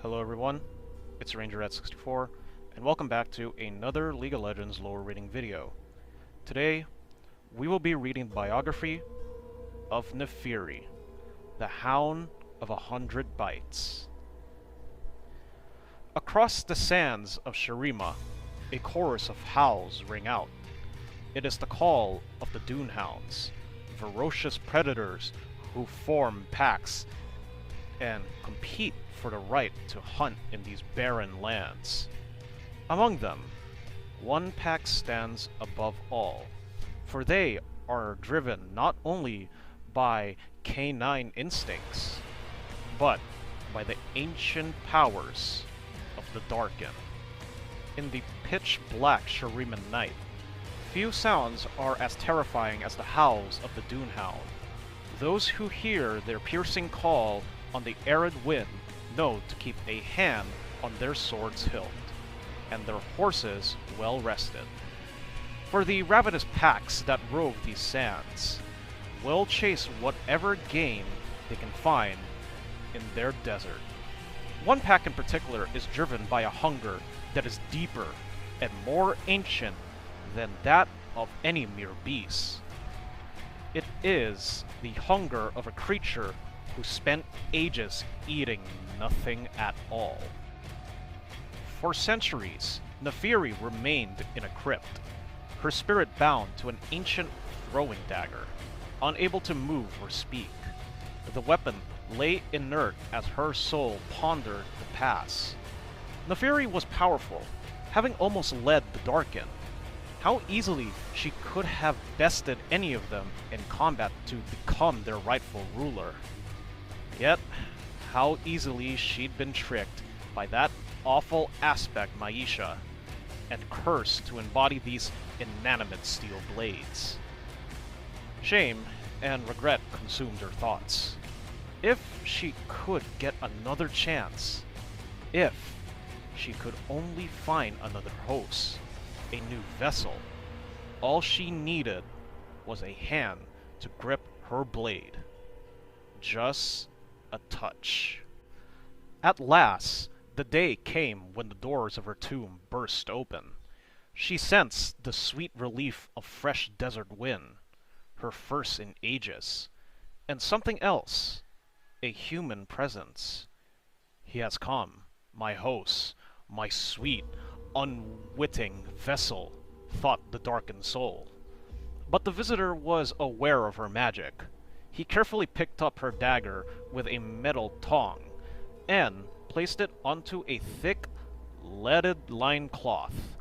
Hello everyone, it's Ranger64, and welcome back to another League of Legends lower rating video. Today, we will be reading Biography of Naafiri, the Hound of 100 Bites. Across the sands of Shurima, a chorus of howls ring out. It is the call of the dune hounds, ferocious predators who form packs and compete for the right to hunt in these barren lands. Among them, one pack stands above all, for they are driven not only by canine instincts, but by the ancient powers of the Darkin. In the pitch-black Shurima night, few sounds are as terrifying as the howls of the dune hound. Those who hear their piercing call on the arid wind know to keep a hand on their sword's hilt, and their horses well rested. For the ravenous packs that rove these sands will chase whatever game they can find in their desert. One pack in particular is driven by a hunger that is deeper and more ancient than that of any mere beast. It is the hunger of a creature who spent ages eating nothing at all. For centuries, Naafiri remained in a crypt, her spirit bound to an ancient throwing dagger, unable to move or speak. The weapon lay inert as her soul pondered the past. Naafiri was powerful, having almost led the Darkin. How easily she could have bested any of them in combat to become their rightful ruler. Yet, how easily she'd been tricked by that awful aspect Maisha, and cursed to embody these inanimate steel blades. Shame and regret consumed her thoughts. If she could get another chance, if she could only find another host, a new vessel, all she needed was a hand to grip her blade. Just a touch. At last, the day came when the doors of her tomb burst open. She sensed the sweet relief of fresh desert wind, her first in ages, and something else, a human presence. He has come, my host, my sweet, unwitting vessel, thought the darkened soul. But the visitor was aware of her magic. He carefully picked up her dagger with a metal tong, and placed it onto a thick, leaded lined cloth,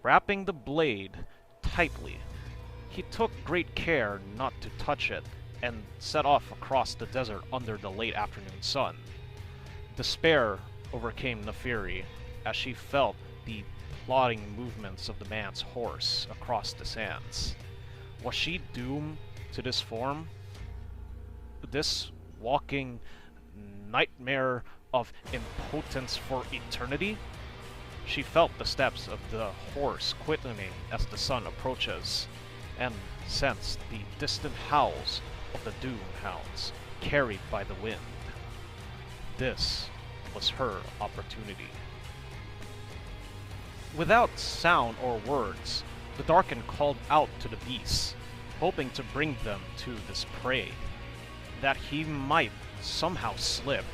wrapping the blade tightly. He took great care not to touch it, and set off across the desert under the late afternoon sun. Despair overcame Naafiri as she felt the plodding movements of the man's horse across the sands. Was she doomed to this form? This walking nightmare of impotence for eternity? She felt the steps of the horse quickening as the sun approaches, and sensed the distant howls of the dune hounds carried by the wind. This was her opportunity. Without sound or words, the Darkin called out to the beasts, hoping to bring them to this prey, that he might somehow slip.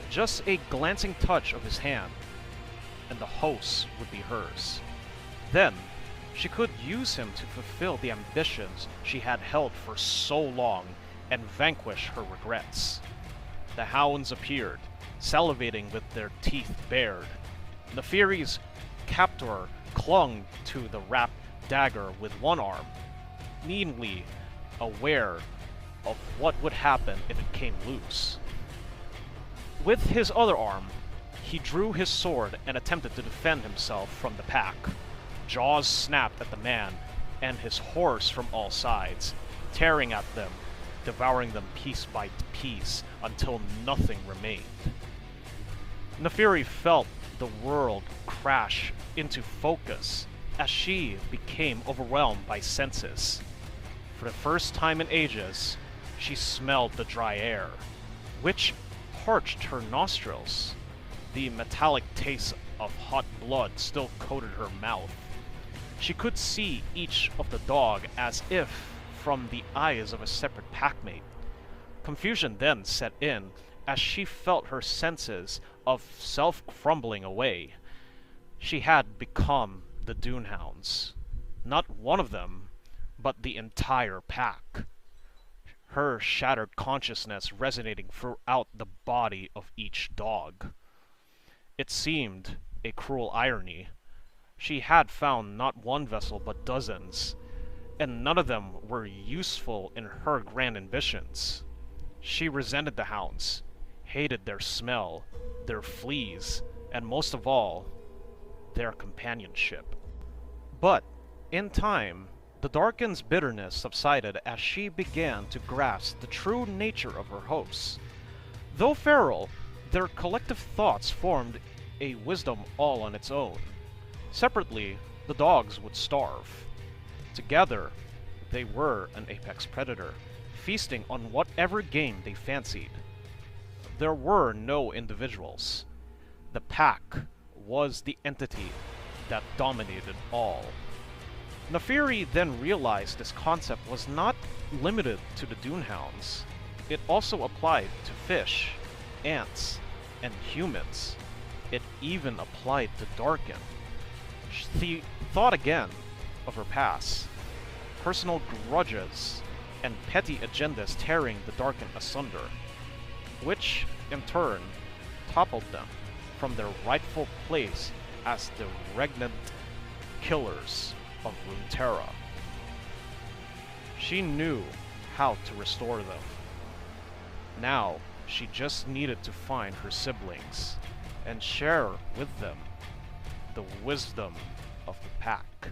Just a glancing touch of his hand, and the host would be hers. Then, she could use him to fulfill the ambitions she had held for so long and vanquish her regrets. The hounds appeared, salivating with their teeth bared. Naafiri's captor clung to the wrapped dagger with one arm, meanly aware of what would happen if it came loose. With his other arm, he drew his sword and attempted to defend himself from the pack. Jaws snapped at the man and his horse from all sides, tearing at them, devouring them piece by piece until nothing remained. Naafiri felt the world crash into focus as she became overwhelmed by senses. For the first time in ages, she smelled the dry air, which parched her nostrils. The metallic taste of hot blood still coated her mouth. She could see each of the dog as if from the eyes of a separate packmate. Confusion then set in as she felt her senses of self crumbling away. She had become the dune hounds. Not one of them, but the entire pack. Her shattered consciousness resonating throughout the body of each dog. It seemed a cruel irony. She had found not one vessel but dozens, and none of them were useful in her grand ambitions. She resented the hounds, hated their smell, their fleas, and most of all, their companionship. But, in time, the Darkin's bitterness subsided as she began to grasp the true nature of her hosts. Though feral, their collective thoughts formed a wisdom all on its own. Separately, the dogs would starve. Together, they were an apex predator, feasting on whatever game they fancied. There were no individuals. The pack was the entity that dominated all. Naafiri then realized this concept was not limited to the dune hounds. It also applied to fish, ants, and humans. It even applied to Darkin. She thought again of her past, personal grudges, and petty agendas tearing the Darkin asunder, which, in turn, toppled them from their rightful place as the regnant killers of Runeterra. She knew how to restore them. Now, she just needed to find her siblings and share with them the wisdom of the pack.